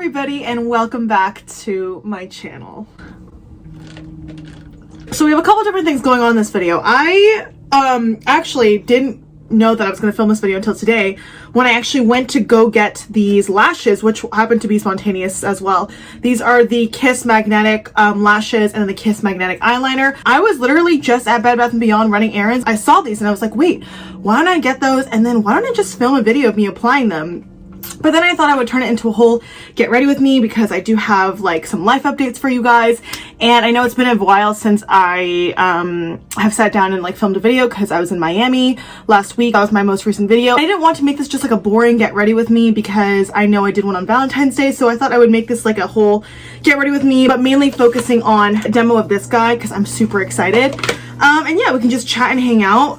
everybody, and welcome back to my channel. So we have a couple different things going on in this video. I actually didn't know that I was going to film this video until today when I actually went to go get these lashes, which happened to be spontaneous as well. These are the Kiss Magnetic lashes and the Kiss Magnetic eyeliner. I was literally just at Bed Bath & Beyond running errands. I saw these and I was like, wait, why don't I get those, and then why don't I just film a video of me applying them? But then I thought I would turn it into a whole get ready with me, because I do have like some life updates for you guys, and I know it's been a while since I have sat down and like filmed a video, because I was in Miami last week. That was my most recent video. I didn't want to make this just like a boring get ready with me, because I know I did one on Valentine's Day, so I thought I would make this like a whole get ready with me, but mainly focusing on a demo of this guy because I'm super excited. And yeah, we can just chat and hang out.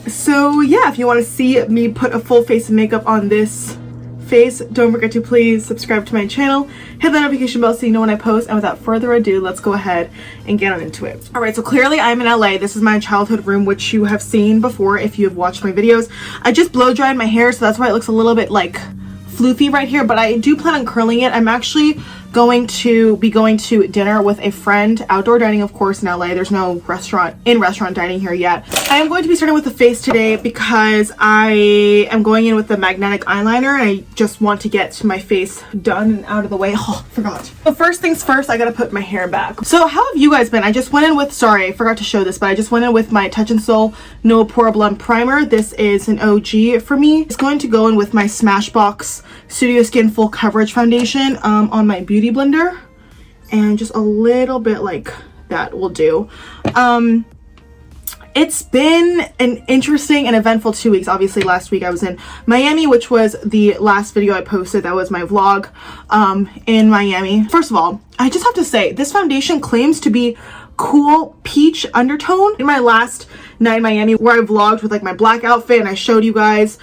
So yeah, if you want to see me put a full face of makeup on this face, don't forget to please subscribe to my channel, hit the notification bell so you know when I post, and without further ado, let's go ahead and get on into it. All right, so clearly I'm in LA. This is my childhood room, which you have seen before if you have watched my videos. I just blow dried my hair, so that's why it looks a little bit like floofy right here, but I do plan on curling it. I'm actually going to dinner with a friend, outdoor dining of course in LA. There's no restaurant dining here yet. I am going to be starting with the face today because I am going in with the magnetic eyeliner, and I just want to get my face done and out of the way. Oh, forgot. But first things first, I gotta put my hair back. So how have you guys been? I just went in with, sorry, I forgot to show this, but I just went in with my Touch in Sol No Poreblem primer. This is an OG for me. It's going to go in with my Smashbox Studio Skin Full Coverage Foundation on my Beauty Blender, and just a little bit like that will do. It's been an interesting and eventful 2 weeks. Obviously last week I was in Miami, which was the last video I posted. That was my vlog in Miami. First of all, I just have to say, this foundation claims to be cool peach undertone. In my last night in Miami, where I vlogged with like my black outfit and I showed you guys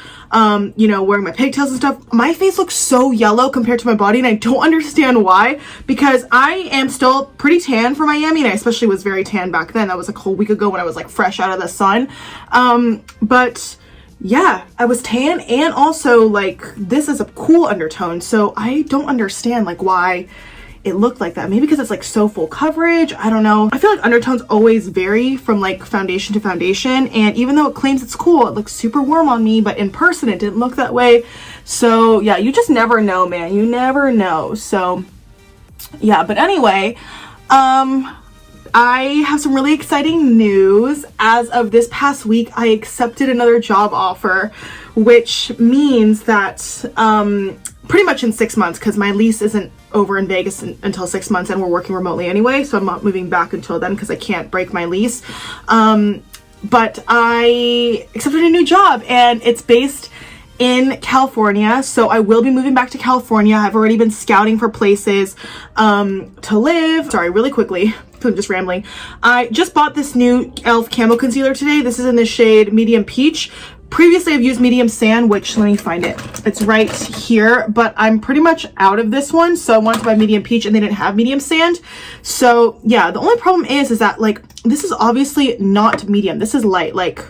you know, wearing my pigtails and stuff, my face looks so yellow compared to my body, and I don't understand why, because I am still pretty tan for Miami, and I especially was very tan back then. That was like a whole week ago when I was like fresh out of the sun. But yeah, I was tan, and also like this is a cool undertone, so I don't understand like why it looked like that. Maybe because it's like so full coverage, I don't know. I feel like undertones always vary from like foundation to foundation, and even though it claims it's cool, it looks super warm on me, but in person it didn't look that way. So yeah, you just never know, man. You never know. So yeah, but anyway, I have some really exciting news. As of this past week, I accepted another job offer, which means that pretty much in 6 months, because my lease isn't over in Vegas until 6 months, and we're working remotely anyway, so I'm not moving back until then because I can't break my lease. But I accepted a new job, and it's based in California, so I will be moving back to California. I've already been scouting for places to live. Sorry, really quickly, I'm just rambling. I just bought this new e.l.f. Camo Concealer today. This is in the shade Medium Peach. Previously, I've used Medium Sand, which, let me find it. It's right here, but I'm pretty much out of this one, so I wanted to buy Medium Peach, and they didn't have Medium Sand. So, yeah, the only problem is that, like, this is obviously not medium. This is light. Like,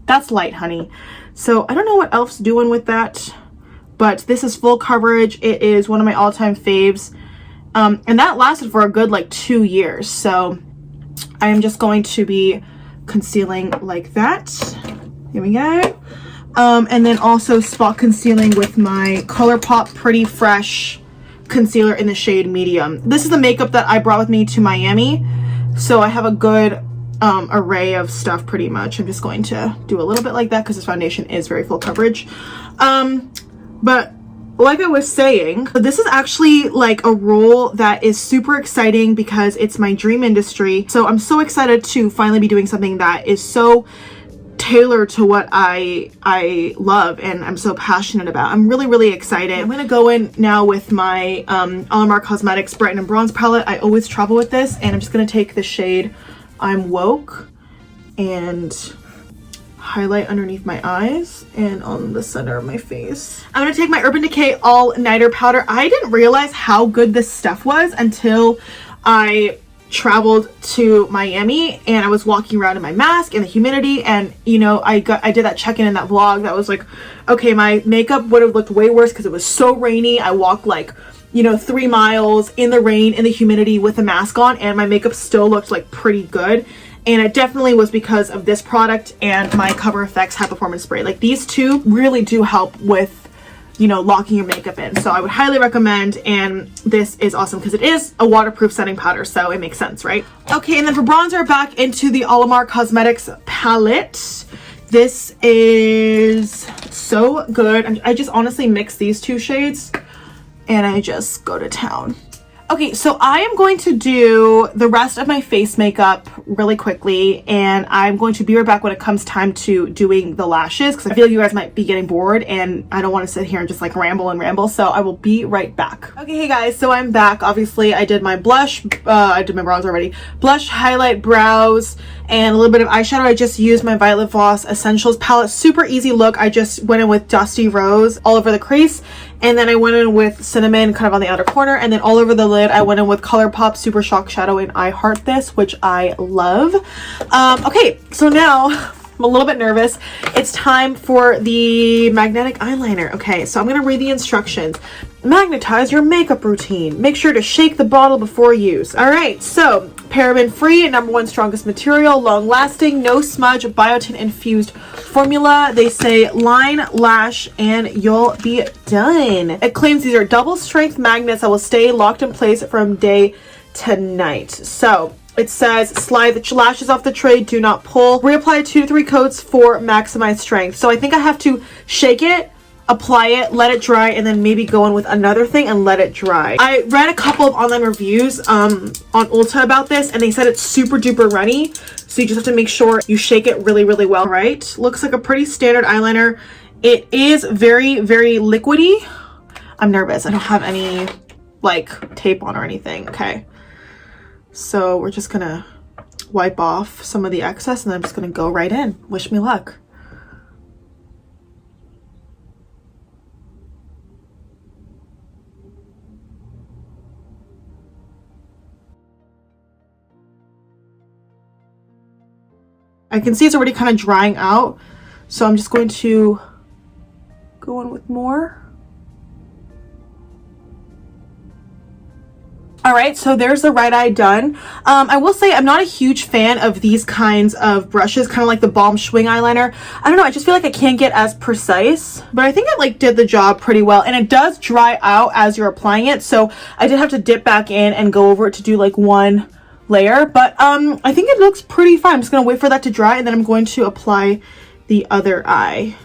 that's light, honey. So, I don't know what e.l.f.'s doing with that, but this is full coverage. It is one of my all-time faves, and that lasted for a good, like, 2 years. So, I am just going to be concealing like that. Here we go. And then also spot concealing with my ColourPop Pretty Fresh concealer in the shade Medium. This is the makeup that I brought with me to Miami, so I have a good array of stuff pretty much. I'm just going to do a little bit like that because this foundation is very full coverage. But like I was saying, this is actually like a role that is super exciting because it's my dream industry. So I'm so excited to finally be doing something that is so tailored to what I love and I'm so passionate about. I'm really, really excited. I'm gonna go in now with my Alamar Causemetics Brighten and Bronze palette. I always travel with this, and I'm just gonna take the shade I'm Woke and highlight underneath my eyes and on the center of my face. I'm gonna take my Urban Decay All Nighter powder. I didn't realize how good this stuff was until I traveled to Miami and I was walking around in my mask and the humidity, and you know, I did that check-in in that vlog that was like, okay, my makeup would have looked way worse because it was so rainy. I walked like, you know, 3 miles in the rain, in the humidity with a mask on, and my makeup still looked like pretty good. And it definitely was because of this product and my Cover FX High Performance Spray. Like, these two really do help with, you know, locking your makeup in. So I would highly recommend, and this is awesome because it is a waterproof setting powder, so it makes sense, right? Okay, and then for bronzer, back into the Alamar Causemetics palette. This is so good. I just honestly mix these two shades and I just go to town. Okay, so I am going to do the rest of my face makeup really quickly, and I'm going to be right back when it comes time to doing the lashes, because I feel like you guys might be getting bored and I don't want to sit here and just like ramble, so I will be right back. Okay, hey guys, so I'm back. Obviously I did my blush, I did my brows already. Blush, highlight, brows, and a little bit of eyeshadow. I just used my Violet Voss Essentials palette. Super easy look. I just went in with Dusty Rose all over the crease, and then I went in with Cinnamon kind of on the outer corner, and then all over the lid I went in with ColourPop Super Shock Shadow in I Heart This, which I love. Okay, so now I'm a little bit nervous. It's time for the magnetic eyeliner. Okay, so I'm gonna read the instructions. Magnetize your makeup routine. Make sure to shake the bottle before use. All right, so paraben free, #1 strongest material, long lasting, no smudge, biotin infused formula. They say line, lash, and you'll be done. It claims these are double strength magnets that will stay locked in place from day to night. So it says slide the lashes off the tray, do not pull. Reapply 2 to 3 coats for maximized strength. So I think I have to shake it, apply it, let it dry, and then maybe go in with another thing and let it dry. I read a couple of online reviews on Ulta about this, and they said it's super duper runny, so you just have to make sure you shake it really, really well. Right, looks like a pretty standard eyeliner. It is very, very liquidy. I'm nervous. I don't have any like tape on or anything. Okay, so we're just gonna wipe off some of the excess, and then I'm just gonna go right in. Wish me luck. I can see it's already kind of drying out, so I'm just going to go in with more. All right, so there's the right eye done. I will say I'm not a huge fan of these kinds of brushes, kind of like the Balm Schwing eyeliner. I don't know, I just feel like I can't get as precise, but I think it like did the job pretty well, and it does dry out as you're applying it, so I did have to dip back in and go over it to do like one layer, but I think it looks pretty fine. I'm just gonna wait for that to dry, and then I'm going to apply the other eye.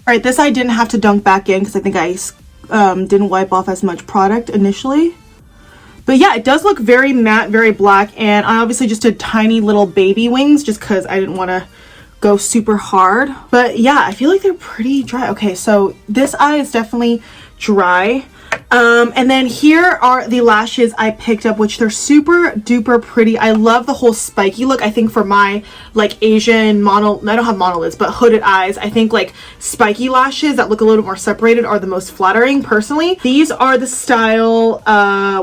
All right, this eye didn't have to dunk back in because I think I didn't wipe off as much product initially. But yeah, it does look very matte, very black, and I obviously just did tiny little baby wings just because I didn't want to go super hard. But yeah, I feel like they're pretty dry. Okay, so this eye is definitely dry. And then here are the lashes I picked up, which they're super duper pretty. I love the whole spiky look. I think for my like Asian I don't have monolids, but hooded eyes, I think like spiky lashes that look a little bit more separated are the most flattering personally. These are the style,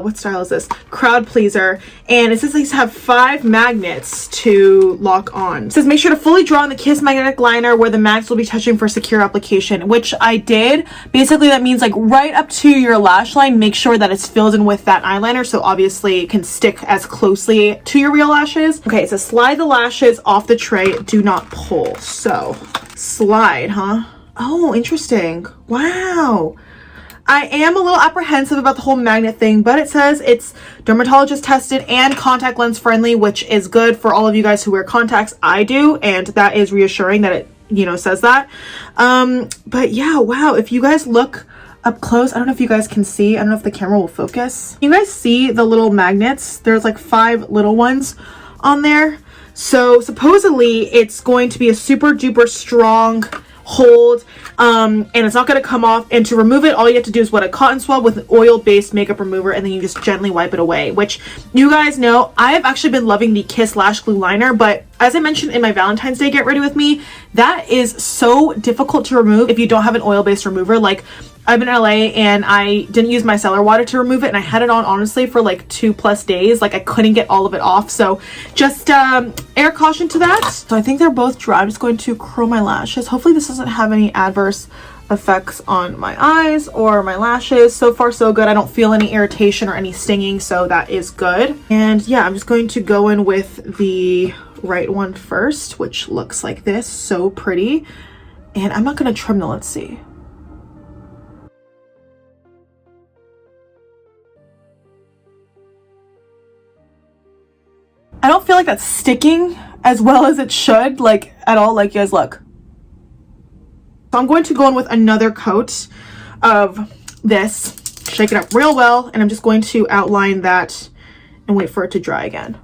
what style is this? Crowd Pleaser. And it says these have 5 magnets to lock on. It says make sure to fully draw on the Kiss magnetic liner where the magnets will be touching for secure application, which I did. Basically that means like right up to your lash line, make sure that it's filled in with that eyeliner, so obviously it can stick as closely to your real lashes. Okay, so slide the lashes off the tray, do not pull. So slide, huh? Oh, interesting. Wow. I am a little apprehensive about the whole magnet thing, but it says it's dermatologist tested and contact lens friendly, which is good for all of you guys who wear contacts. I do, and that is reassuring that it, you know, says that. But yeah, wow, if you guys look up close, I don't know if you guys can see, I don't know if the camera will focus. You guys see the little magnets? There's like 5 little ones on there. So supposedly it's going to be a super duper strong hold, and it's not going to come off. And to remove it, all you have to do is wet a cotton swab with an oil-based makeup remover, and then you just gently wipe it away, which you guys know I have actually been loving the Kiss Lash Glue Liner, but as I mentioned in my Valentine's Day Get Ready With Me, that is so difficult to remove if you don't have an oil-based remover. Like, I'm in LA and I didn't use my micellar water to remove it, and I had it on honestly for like 2+ days. Like, I couldn't get all of it off, so just air caution to that. So I think they're both dry. I'm just going to curl my lashes. Hopefully this doesn't have any adverse effects on my eyes or my lashes. So far so good. I don't feel any irritation or any stinging, so that is good. And yeah, I'm just going to go in with the right one first, which looks like this. So pretty. And I'm not going to trim them. Let's see. I don't feel like that's sticking as well as it should, like at all. Like, you guys, look. So I'm going to go in with another coat of this, shake it up real well, and I'm just going to outline that and wait for it to dry again.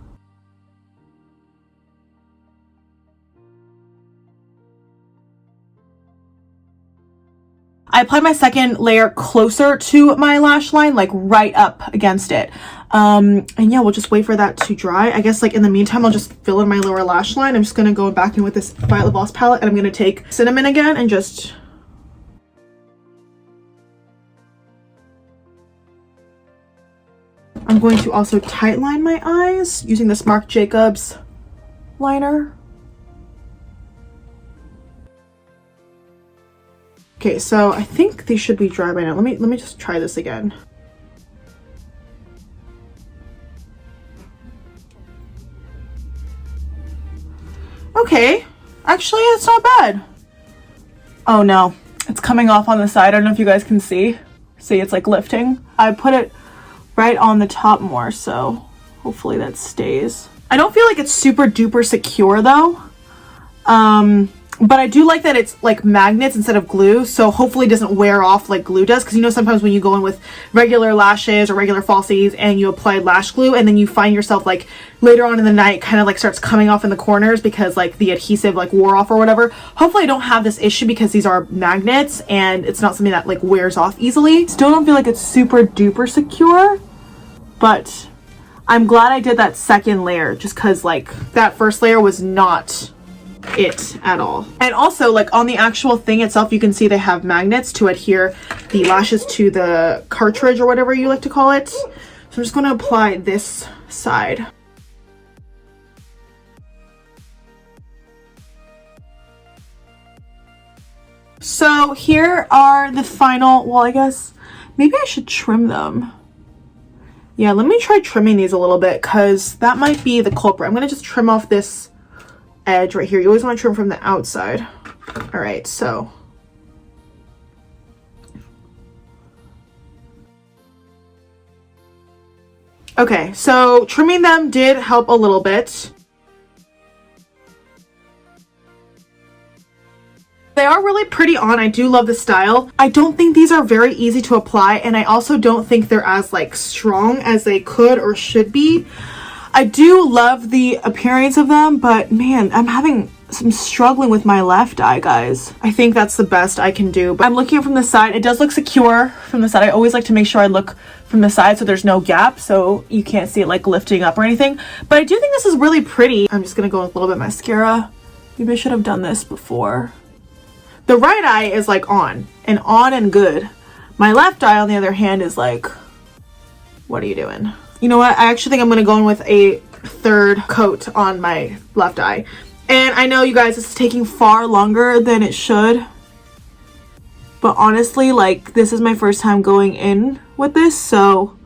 I applied my second layer closer to my lash line, like right up against it. And yeah, we'll just wait for that to dry. I guess like in the meantime, I'll just fill in my lower lash line. I'm just gonna go back in with this Violet Voss palette, and I'm gonna take Cinnamon again and just... I'm going to also tightline my eyes using this Marc Jacobs liner. Okay, so I think these should be dry by now. Let me just try this again. Okay, actually it's not bad. Oh no, it's coming off on the side. I don't know if you guys can see. See, it's like lifting. I put it right on the top more, so hopefully that stays. I don't feel like it's super duper secure though. But I do like that it's like magnets instead of glue, so hopefully it doesn't wear off like glue does, because you know sometimes when you go in with regular lashes or regular falsies and you apply lash glue and then you find yourself like later on in the night kind of like starts coming off in the corners because like the adhesive like wore off or whatever. Hopefully I don't have this issue because these are magnets and it's not something that like wears off easily. Still don't feel like it's super duper secure, but I'm glad I did that second layer just because like that first layer was not it at all. And also like on the actual thing itself, you can see they have magnets to adhere the lashes to the cartridge or whatever you like to call it. So I'm just going to apply this side. So here are the final, well, I guess maybe I should trim them. Yeah, let me try trimming these a little bit because that might be the culprit. I'm going to just trim off this edge right here. You always want to trim from the outside. All right, so okay, so trimming them did help a little bit. They are really pretty on. I do love the style. I don't think these are very easy to apply, and I also don't think they're as like strong as they could or should be. I do love the appearance of them, but man, I'm having some struggling with my left eye, guys. I think that's the best I can do. But I'm looking at it from the side. It does look secure from the side. I always like to make sure I look from the side so there's no gap, so you can't see it like lifting up or anything. But I do think this is really pretty. I'm just gonna go with a little bit of mascara. Maybe I should have done this before. The right eye is like on and good. My left eye, on the other hand, is like, what are you doing? You know what? I actually think I'm going to go in with a third coat on my left eye. And I know, you guys, this is taking far longer than it should. But honestly, like, this is my first time going in with this, so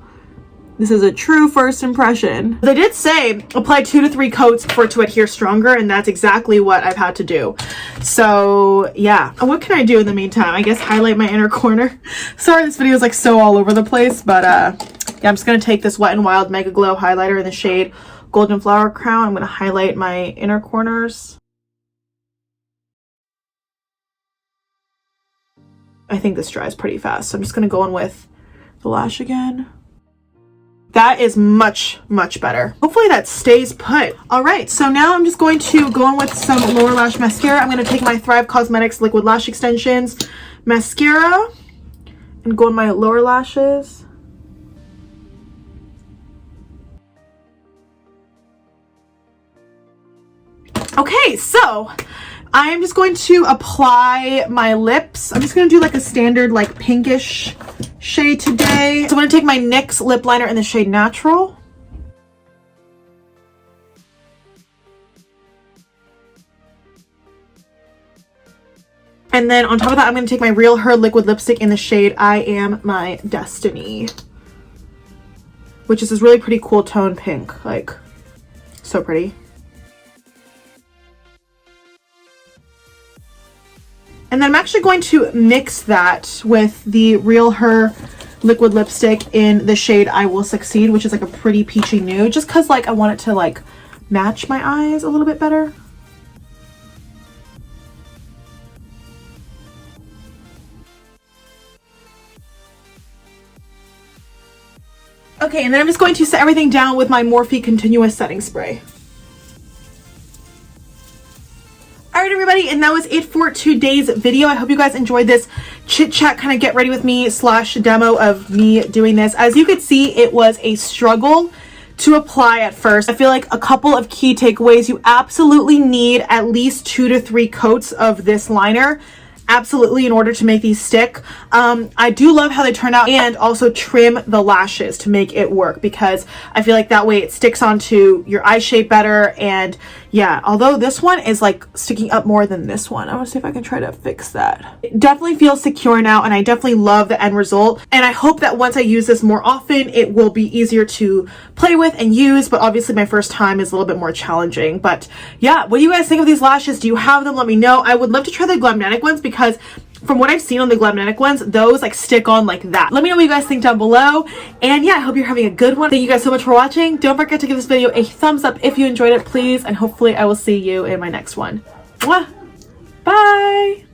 this is a true first impression. They did say apply 2 to 3 coats for it to adhere stronger, and that's exactly what I've had to do. So yeah, what can I do in the meantime? I guess highlight my inner corner. Sorry, this video is like so all over the place, but yeah, I'm just gonna take this Wet n Wild MegaGlo highlighter in the shade Golden Flower Crown. I'm gonna highlight my inner corners. I think this dries pretty fast, so I'm just gonna go in with the lash again. That is much, much better. Hopefully that stays put. All right, so now I'm just going to go in with some lower lash mascara. I'm going to take my Thrive Causemetics Liquid Lash Extensions mascara and go on my lower lashes. Okay, so I am just going to apply my lips. I'm just going to do like a standard like pinkish shade today. So I'm going to take my NYX lip liner in the shade Natural. And then on top of that, I'm going to take my RealHer liquid lipstick in the shade I Am My Destiny, which is this really pretty cool tone pink. Like, so pretty. And then I'm actually going to mix that with the RealHer liquid lipstick in the shade I Will Succeed, which is like a pretty peachy nude, just because like I want it to like match my eyes a little bit better. Okay, and then I'm just going to set everything down with my Morphe Continuous Setting Spray. Alright everybody, and that was it for today's video. I hope you guys enjoyed this chit chat, kind of get ready with me / demo of me doing this. As you could see, it was a struggle to apply at first. I feel like a couple of key takeaways. You absolutely need at least 2 to 3 coats of this liner. Absolutely, in order to make these stick. I do love how they turn out, and also trim the lashes to make it work, because I feel like that way it sticks onto your eye shape better. And yeah, although this one is like sticking up more than this one. I want to see if I can try to fix that. It definitely feels secure now, and I definitely love the end result. And I hope that once I use this more often, it will be easier to play with and use. But obviously my first time is a little bit more challenging. But yeah, what do you guys think of these lashes? Do you have them? Let me know. I would love to try the Glamnetic ones, because from what I've seen on the Glamnetic ones, those like stick on like that. Let me know what you guys think down below. And yeah, I hope you're having a good one. Thank you guys so much for watching. Don't forget to give this video a thumbs up if you enjoyed it, please. And hopefully I will see you in my next one. Mwah! Bye!